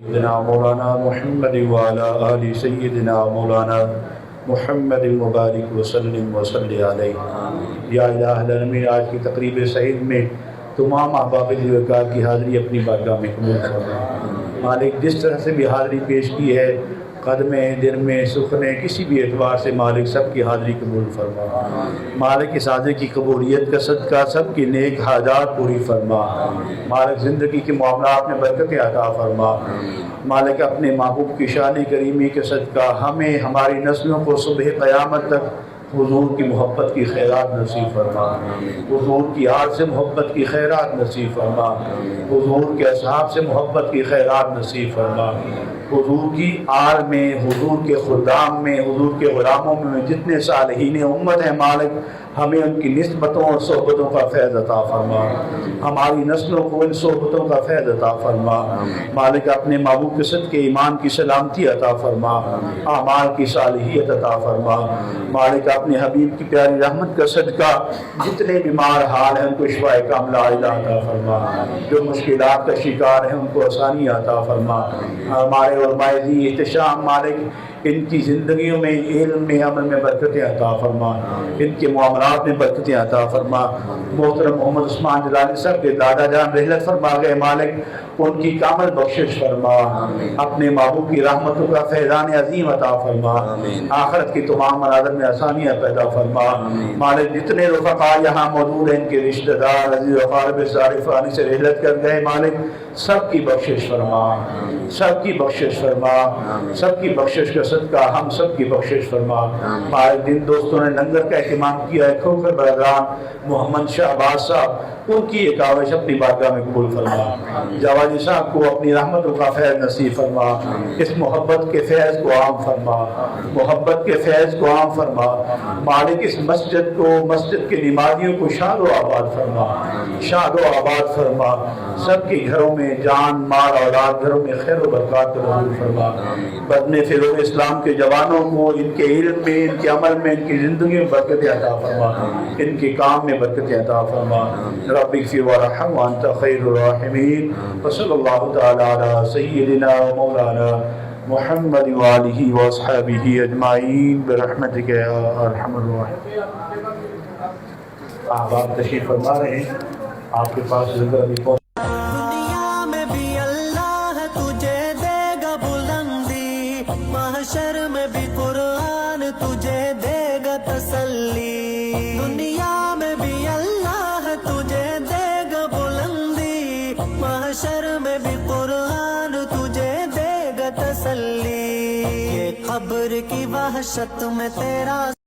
سیدنا مولانا محمد وعلی آل سیدنا مولانا محمد مبارک وسلم وصلی علیہ۔ یا الہ العالمین، آج کی تقریب سعید میں تمام احباب وقار کی حاضری اپنی بارگاہ میں قبول فرما۔ مالک جس طرح سے بھی حاضری پیش کی ہے، قدمیں دل میں سکھنے کسی بھی اعتبار سے مالک سب کی حاضری قبول فرما۔ مالک اس حاضری کی قبولیت کا صدقہ سب کی نیک حاجات پوری فرما۔ مالک زندگی کے معاملات میں برکت عطا فرما۔ مالک اپنے محبوب کی شان کریمی کے صدقہ ہمیں ہماری نسلوں کو صبح قیامت تک حضور کی محبت کی خیرات نصیب فرما۔ حضور کی آل سے محبت کی خیرات نصیب فرما۔ حضور کے اصحاب سے محبت کی خیرات نصیب فرما۔ حضور کی آل میں، حضور کے خدام میں، حضور کے غلاموں میں جتنے صالحین امت ہیں، مالک ہمیں ان کی نسبتوں اور صحبتوں کا فیض عطا فرما۔ ہماری نسلوں کو ان صحبتوں کا فیض عطا فرما۔ مالک اپنے محبوب کے صدقے ایمان کی سلامتی عطا فرما، اعمال کی صالحیت عطا فرما۔ مالک اپنے حبیب کی پیاری رحمت کا صدقہ جتنے بیمار حال ہیں ان کو شفاء کاملہ عاجلہ عطا فرما۔ جو مشکلات کا شکار ہیں ان کو آسانی عطا فرما۔ ہمارے علماء ذی احتشام مالک ان کی زندگیوں میں علم میں عمل میں برکتیں عطا فرما، ان کے معاملات میں برکتیں عطا فرما۔ محترم محمد عثمان جلالی صاحب کے دادا جان رحلت فرما گئے، مالک ان کی کامل بخشش فرما۔ اپنے محبوب کی رحمتوں کا فیضان عظیم عطا فرما۔ آخرت کی تمام مناظر میں آسانیاں پیدا فرما۔ مالک جتنے رفقا یہاں موجود ہیں، ان کے رشتہ دار عزیز و اقارب سارے فانی سے رحلت کر گئے، مالک سب کی بخشش فرما، سب کی بخشش فرما، سب کی بخشش کا صدقہ ہم سب کی بخشش فرما۔ مالک جن دوستوں نے لنگر کا اہتمام کیا ہے، کھوکھر برادران محمد شہباز صاحب، ان کی ایک کاوش اپنی بارگاہ میں قبول فرما۔ جوادی صاحب کو اپنی رحمتوں کا فیض نصیب فرما۔ اس محبت کے فیض کو عام فرما، محبت کے فیض کو عام فرما۔ مالک اس مسجد کو، مسجد کے نمازیوں کو شاد و آباد فرما، شاد و آباد فرما۔ سب کے گھروں میں جان مال اولاد، گھروں میں خیر و برکات نصیب فرما۔ بدن فروغ اسلام کے جوانوں کو ان کے علم میں، ان کے عمل میں، ان کی زندگی میں برکت عطا فرما، ان کے کام میں برکت عطا فرما۔ رب اغفر وارحم وانت خیر الراحمین، وصلی اللہ تعالی علی سیدنا و مولانا محمد وآلہ واصحابہ اجمعین برحمتک یا ارحم الراحمین۔ آپ تشریف فرما رہے ہیں، آپ کے پاس ذکر ابھی پہنچ محشر میں بھی قرآن تجھے دے گا تسلی، دنیا میں بھی اللہ تجھے دے گا بلندی، محشر میں بھی قرآن تجھے دے گا تسلی۔ یہ قبر کی وحشت میں تیرا